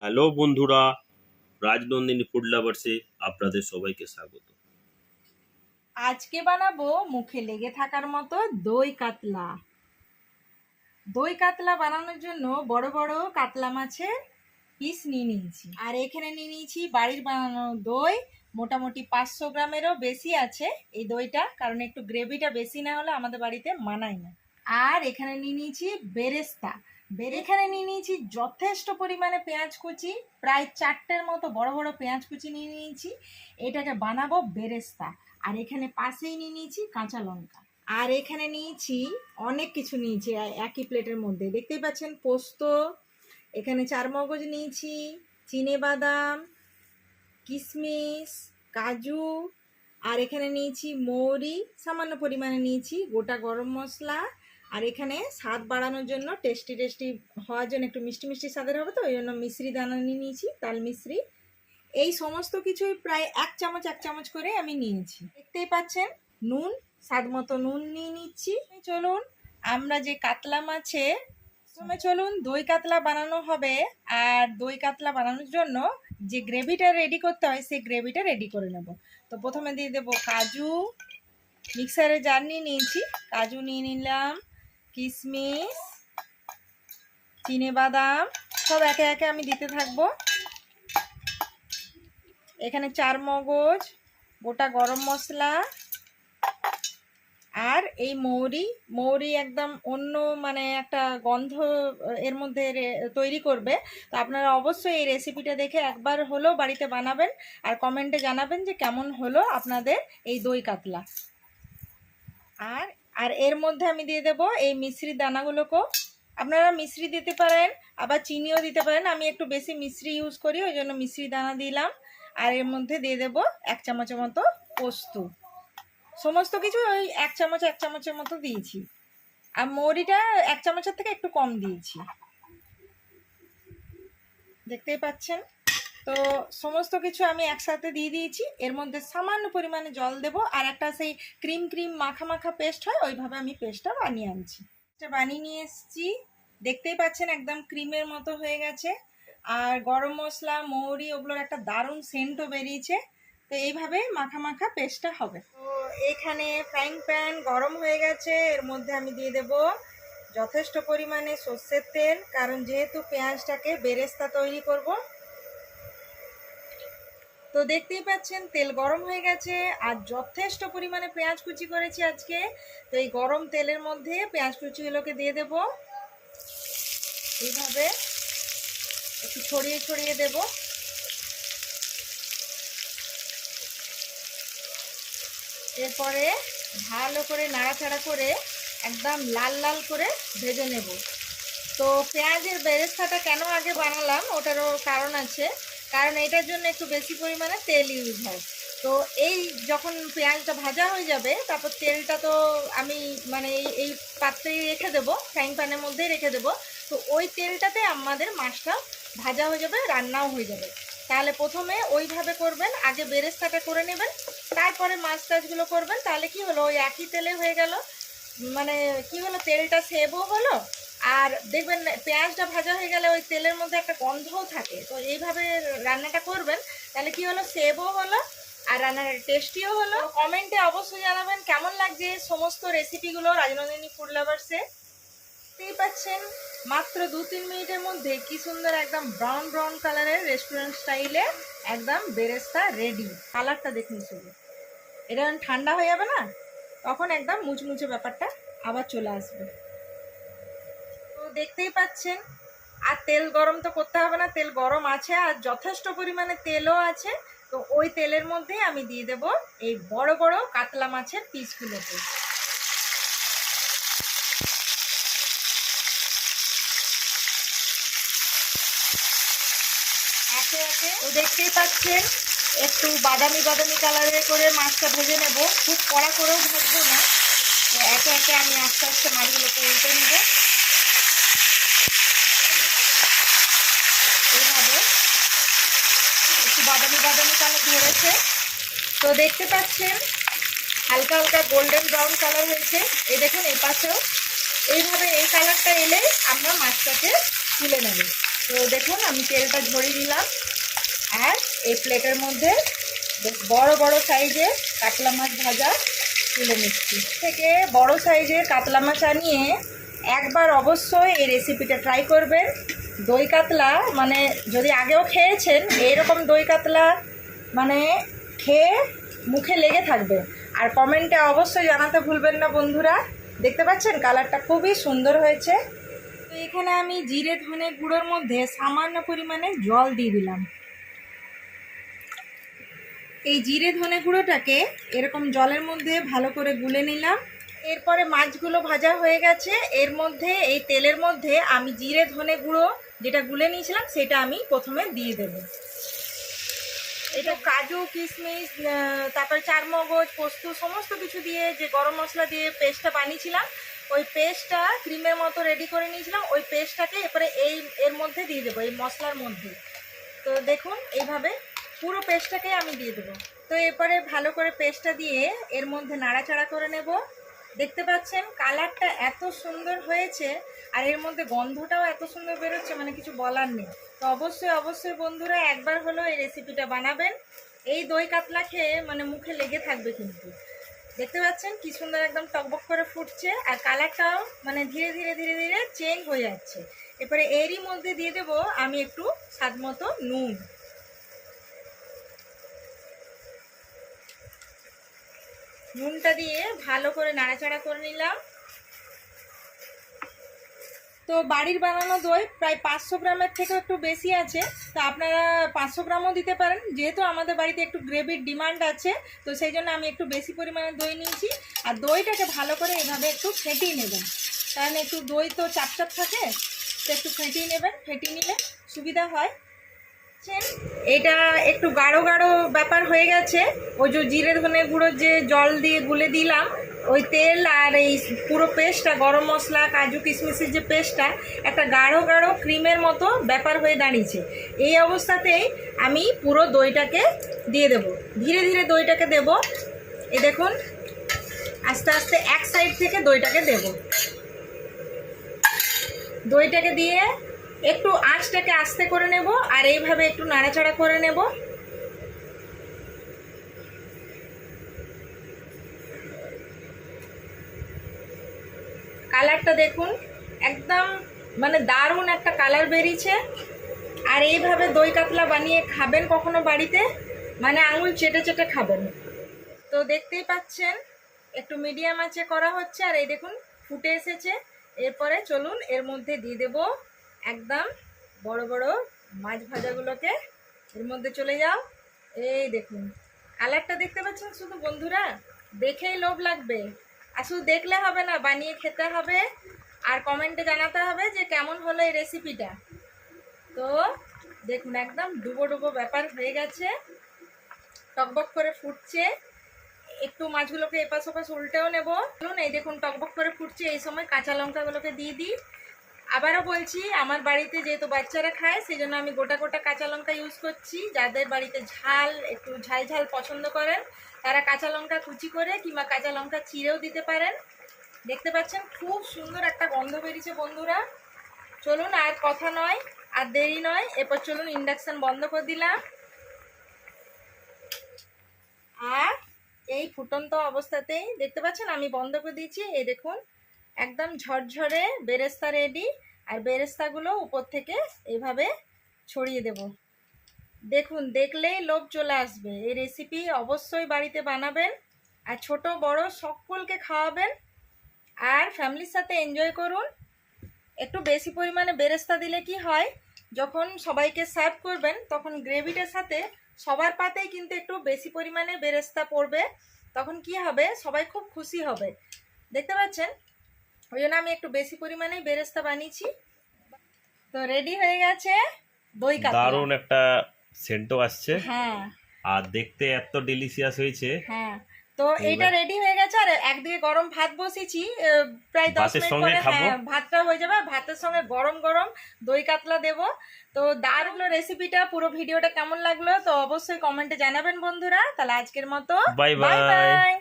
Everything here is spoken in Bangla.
হ্যালো বন্ধুরা, রাজনন্দিনী ফুড লাভার্সে আপনাদের সবাইকে স্বাগত। আজকে বানাবো মুখে লেগে থাকার মতো দই কাতলা। দই কাতলা বানানোর জন্য বড় বড় কাতলা মাছের পিস নিয়ে নিয়েছি, আর এখানে নিয়ে নিয়েছি বাড়ির বানানো দই। মোটামুটি 500 গ্রামেরও বেশি আছে এই দইটা, কারণ একটু গ্রেভিটা বেশি না হলে আমাদের বাড়িতে মানায় না। আর এখানে নিয়ে নিয়েছি বেরেস্তা। এখানে নিয়ে নিয়েছি যথেষ্ট পরিমাণে পেঁয়াজ কুচি, প্রায় 4টের মতো বড় বড় পেঁয়াজ কুচি নিয়ে নিয়েছি। এটাকে বানাবো বেরেস্তা। আর এখানে পাশেই নিয়ে নিয়েছি কাঁচা লঙ্কা। আর এখানে নিয়েছি অনেক কিছু নিয়েছি একই প্লেটের মধ্যে, দেখতেই পাচ্ছেন। পোস্ত, এখানে চারমগজ নিয়েছি, চিনেবাদাম, কিশমিশ, কাজু, আর এখানে নিয়েছি মৌরি, সামান্য পরিমাণে নিয়েছি গোটা গরম মশলা। আর এখানে স্বাদ বাড়ানোর জন্য টেস্টি হওয়ার জন্য একটু মিষ্টি মিষ্টি স্বাদের হবে, তো ওই জন্য মিশ্রি দানা নিয়ে নিয়েছি, তাল মিশ্রি। এই সমস্ত কিছুই প্রায় এক চামচ করে আমি নিয়েছি। দেখতেই পাচ্ছেন, নুন, স্বাদ মতো নুন নিয়ে নিচ্ছি। চলুন আমরা যে কাতলা মাছে চলুন দই কাতলা বানানো হবে। আর দই কাতলা বানানোর জন্য যে গ্রেভিটা রেডি করতে হয় সেই গ্রেভিটা রেডি করে নেব। তো প্রথমে দিয়ে দেবো কাজু, মিক্সারে জার নিয়ে নিয়েছি, কাজু নিয়ে নিলাম, কিশমিশ, চিনেবাদাম, সব একে একে আমি দিতে থাকবো। এখানে চারমগজ, গোটা গরম মশলা, আর এই মৌরি একদম অন্য মানে একটা গন্ধ এর মধ্যে তৈরি করবে। তো আপনারা অবশ্যই এই রেসিপিটা দেখে একবার হলেও বাড়িতে বানাবেন, আর কমেন্টে জানাবেন যে কেমন হলো আপনাদের এই দই কাতলা। আর আর এর মধ্যে আমি দিয়ে দেবো এই মিশ্রির দানাগুলোকেও। আপনারা মিশ্রি দিতে পারেন, আবার চিনিও দিতে পারেন। আমি একটু বেশি মিশ্রি ইউজ করি, ওই জন্য মিশ্রি দানা দিলাম। আর এর মধ্যে দিয়ে দেবো 1 চামচের মতো পোস্ত। সমস্ত কিছু ওই 1 চামচের মতো দিয়েছি। আর মৌরিটা 1 চামচের থেকে একটু কম দিয়েছি, দেখতেই পাচ্ছেন। তো সমস্ত কিছু আমি একসাথে দিয়ে দিয়েছি। এর মধ্যে সামান্য পরিমাণে জল দেব, আর একটা সেই ক্রিম মাখা পেস্ট হয়, ওইভাবে আমি পেস্টটা বানিয়ে আনছি। এটা বানিয়ে নিয়ে এসেছি, দেখতেই পাচ্ছেন একদম ক্রিমের মতো হয়ে গেছে। আর গরম মশলা, মৌরি, ওগুলোর একটা দারুণ সেন্টও বেরিয়েছে। তো এইভাবে মাখা পেস্টটা হবে। তো এখানে ফ্রাইং প্যান গরম হয়ে গেছে, এর মধ্যে আমি দিয়ে দেব যথেষ্ট পরিমাণে সর্ষের তেল, কারণ যেহেতু পেঁয়াজটাকে বেরেস্তা তৈরি করব। তো দেখতেই পাচ্ছেন তেল গরম হয়ে গেছে, আর যথেষ্ট পরিমাণে পেঁয়াজ কুচি করেছি আজকে। তো এই গরম তেলের মধ্যে পেঁয়াজ কুচিগুলোকে দিয়ে দেব, এইভাবে একটু ছড়িয়ে দেব। এরপরে ভালো করে নাড়াচাড়া করে একদম লাল করে ভেজে নেব। তো পেঁয়াজের বেরেস্তাটা কেন আগে বানালাম ওটারও কারণ আছে, কারণ এটার জন্য একটু বেশি পরিমাণে তেল ইউজ হয়। তো এই যখন পেঁয়াজটা ভাজা হয়ে যাবে, তারপর তেলটা তো আমি মানে এই পাত্রেই রেখে দেবো, ফ্রাইং প্যানের মধ্যেই রেখে দেবো। তো ওই তেলটাতে আমাদের মাছটা ভাজা হয়ে যাবে, রান্নাও হয়ে যাবে। তাহলে প্রথমে ওইভাবে করবেন, আগে বেরেস্তাটা করে নেবেন, তারপরে মাছ টাছগুলো করবেন। তাহলে কি হলো, ওই একই তেলে হয়ে গেল, মানে কি হলো, তেলটা সেভও হলো। আর দেখবেন পেঁয়াজটা ভাজা হয়ে গেলে ওই তেলের মধ্যে একটা গন্ধও থাকে। তো এইভাবে রান্নাটা করবেন, তাহলে কি হলো, সেভও হলো আর রান্নার টেস্টিও হলো। কমেন্টে অবশ্যই জানাবেন কেমন লাগছে সমস্ত রেসিপিগুলো রাজনন্দিনী ফুড লাভার্সে। দেখতেই পাচ্ছেন মাত্র 2-3 মিনিটের মধ্যে কি সুন্দর একদম ব্রাউন কালারের রেস্টুরেন্ট স্টাইলে একদম বেরেস্তা রেডি। কালারটা দেখুন শুধু, এটা যখন ঠান্ডা হয়ে যাবে না, তখন একদম মুচমুচে ব্যাপারটা আবার চলে আসবে। তো দেখতেই পাচ্ছেন, আর তেল গরম তো করতে হবে না, তেল গরম আছে, আর যথেষ্ট পরিমাণে তেলও আছে। তো ওই তেলের মধ্যেই আমি দিয়ে দেব এই বড় কাতলা মাছের পিসগুলোকে। একে একে তো দেখতেই পাচ্ছেন একটু বাদামি কালারের করে মাছটা ভেজে নেব, খুব কড়া করেও ভাজবো না। তো একে একে আমি আস্তে মাছগুলোকে উল্টে নেব, এইভাবে একটু বাদামি কালার ধরেছে। তো দেখতে পাচ্ছেন হালকা গোল্ডেন ব্রাউন কালার হয়েছে। এই দেখুন এই পাশেও এইভাবে এই কালারটা এলে আমরা মাছটাকে তুলে নেব। তো দেখুন আমি তেলটা ঝরিয়ে দিলাম, আর এই প্লেটের মধ্যে বেশ বড় বড় সাইজের কাতলা মাছ ভাজা তুলে নিচ্ছি। থেকে বড় সাইজের কাতলা মাছ আনিয়ে একবার অবশ্যই এই রেসিপিটা ট্রাই করবেন। দই কাতলা মানে যদি আগেও খেয়েছেন, এইরকম দই কাতলা মানে খেয়ে মুখে লেগে থাকবে। আর কমেন্টে অবশ্যই জানাতে ভুলবেন না বন্ধুরা। দেখতে পাচ্ছেন কালারটা খুবই সুন্দর হয়েছে। তো এখানে আমি জিরে ধনে গুঁড়োর মধ্যে সামান্য পরিমাণে জল দিয়ে দিলাম। এই জিরে ধনে গুঁড়োটাকে এরকম জলের মধ্যে ভালো করে গুলে নিলাম। এরপরে মাছগুলো ভাজা হয়ে গেছে, এর মধ্যে এই তেলের মধ্যে আমি জিরে ধনে গুঁড়ো যেটা গুলে নিয়েছিলাম সেটা আমি প্রথমে দিয়ে দেব। এটা কাজু কিশমিশ তারপরে চারমগজ পোস্ত সমস্ত কিছু দিয়ে যে গরম মশলা দিয়ে পেস্টটা বানিয়েছিলাম, ওই পেস্টটা ক্রিমের মতো রেডি করে নিয়েছিলাম, ওই পেস্টটাকে এরপরে এর মধ্যে দিয়ে দেবো, এই মশলার মধ্যে। তো দেখুন এইভাবে পুরো পেস্টটাকে আমি দিয়ে দেবো। তো এরপরে ভালো করে পেস্টটা দিয়ে এর মধ্যে নাড়াচাড়া করে নেব। দেখতে পাচ্ছেন কালারটা এত সুন্দর হয়েছে, আর এর মধ্যে গন্ধটাও এত সুন্দর বেরোচ্ছে, মানে কিছু বলার নেই। তো অবশ্যই অবশ্যই বন্ধুরা একবার হলেও এই রেসিপিটা বানাবেন। এই দই কাতলা খেয়ে মানে মুখে লেগে থাকবে কিন্তু। দেখতে পাচ্ছেন কি সুন্দর একদম টকবক করে ফুটছে, আর কালারটাও মানে ধীরে ধীরে ধীরে ধীরে চেঞ্জ হয়ে যাচ্ছে। এরপরে এরই মধ্যে দিয়ে দেবো আমি একটু স্বাদ মতো নুন। নুনটা দিয়ে ভালো করে নাড়াচাড়া করে নিলাম। তো বাড়ির বানানো দই প্রায় 500 গ্রামের থেকে একটু বেশি আছে, তো আপনারা 500 গ্রামও দিতে পারেন। যেহেতু আমাদের বাড়িতে একটু গ্রেভির ডিমান্ড আছে, তো সেই জন্য আমি একটু বেশি পরিমাণে দই নিয়েছি। আর দইটাকে ভালো করে এভাবে একটু ফেটিয়ে নেবেন, কারণ একটু দই তো চাপচাপ থাকে, তো একটু ফেটিয়ে নেবেন, ফেটিয়ে নিলে সুবিধা হয়। এটা একটু গাঢ় গাঢ় ব্যাপার হয়ে গেছে। ওই যে জিরে ধনে গুঁড়ো যে জল দিয়ে গুলে দিলাম, ওই তেল আর এই পুরো পেস্টটা গরম মশলা কাজু কিশমিশের যে পেস্টটা একটা গাঢ় গাঢ় ক্রিমের মতো ব্যাপার হয়ে দাঁড়িয়েছে। এই অবস্থাতেই আমি পুরো দইটাকে দিয়ে দেব, ধীরে ধীরে দইটাকে দেব। এই দেখুন আস্তে আস্তে এক সাইড থেকে দইটাকে দেব। দইটাকে দিয়ে একটু আঁচটাকে আস্তে করে নেব, আর এইভাবে একটু নাড়াচাড়া করে নেব। কালারটা দেখুন একদম মানে দারুণ একটা কালার বেরিয়েছে। আর এইভাবে দই কাতলা বানিয়ে খাবেন কখনো বাড়িতে, মানে আঙুল চেটে চেটে খাবেন। তো দেখতেই পাচ্ছেন একটু মিডিয়াম আঁচে করা হচ্ছে, আর এই দেখুন ফুটে এসেছে। এরপরে চলুন এর মধ্যে দিয়ে দেব একদম বড় বড় মাছ ভাজাগুলোকে। এর মধ্যে চলে যাও। এই দেখুন কালারটা দেখতে পাচ্ছেন, শুধু বন্ধুরা দেখেই লোভ লাগবে। আর শুধু দেখলে হবে না, বানিয়ে খেতে হবে, আর কমেন্টে জানাতে হবে যে কেমন হলো এই রেসিপিটা। তো দেখুন একদম ডুবো ডুবো ব্যাপার হয়ে গেছে, টকবক করে ফুটছে। একটু মাছগুলোকে এপাশ ওপাশ উল্টেও নেব। এই দেখুন টকবক করে ফুটছে, এই সময় কাঁচা লঙ্কাগুলোকে দিয়ে দিই। আবারও বলছি আমার বাড়িতে যেহেতু বাচ্চারা খায় সেই জন্য আমি গোটা গোটা কাঁচা লঙ্কা ইউজ করছি। যাদের বাড়িতে ঝাল একটু ঝাল ঝাল পছন্দ করেন তারা কাঁচা লঙ্কা কুচি করে কিংবা কাঁচা লঙ্কা চিড়েও দিতে পারেন। দেখতে পাচ্ছেন খুব সুন্দর একটা গন্ধ বেরিয়েছে বন্ধুরা। চলুন আর কথা নয়, আর দেরি নয়, এরপর চলুন ইন্ডাকশন বন্ধ করে দিলাম। আর এই ফুটন্ত অবস্থাতেই দেখতে পাচ্ছেন আমি বন্ধ করে দিয়েছি। এই দেখুন একদম ঝরঝরে বেরেস্তা রেডি, আর বেরেস্তাগুলো উপর থেকে এইভাবে ছড়িয়ে দেব। দেখুন দেখলেই লোভ চলে আসবে। এই রেসিপি অবশ্যই বাড়িতে বানাবেন, আর ছোট বড় সকলকে খাওয়াবেন, আর ফ্যামিলির সাথে এনজয় করুন। একটু বেশি পরিমাণে বেরেস্তা দিলে কি হয়, যখন সবাইকে সার্ভ করবেন তখন গ্রেভিটার সাথে সবার পাতেই কিন্তু একটু বেশি পরিমাণে বেরেস্তা পড়বে, তখন কি হবে সবাই খুব খুশি হবে। দেখতে পাচ্ছেন ওই জন্য আমি একটু বেশি পরিমাণেই বেরেস্তা বানিয়েছি। তো রেডি হয়ে গেছে দই কাতলা। দারুণ একটা সেন্টও আসছে, হ্যাঁ আর দেখতে এত ডিলিশিয়াস হয়েছে। হ্যাঁ, তো এইটা রেডি হয়ে গেছে। আর একদিকে গরম ভাত বসিয়েছি, প্রায় 10 ভাতের মিনিট সঙ্গে পরে খাবো। হ্যাঁ ভাতটা হয়ে যাবে। ভাতের সঙ্গে গরম গরম দই কাতলা দেব। তো দারুণ রেসিপিটা। পুরো ভিডিওটা কেমন লাগলো তো অবশ্যই কমেন্টে জানাবেন বন্ধুরা। তাহলে আজকের মতো বাই বাই বাই। বাই।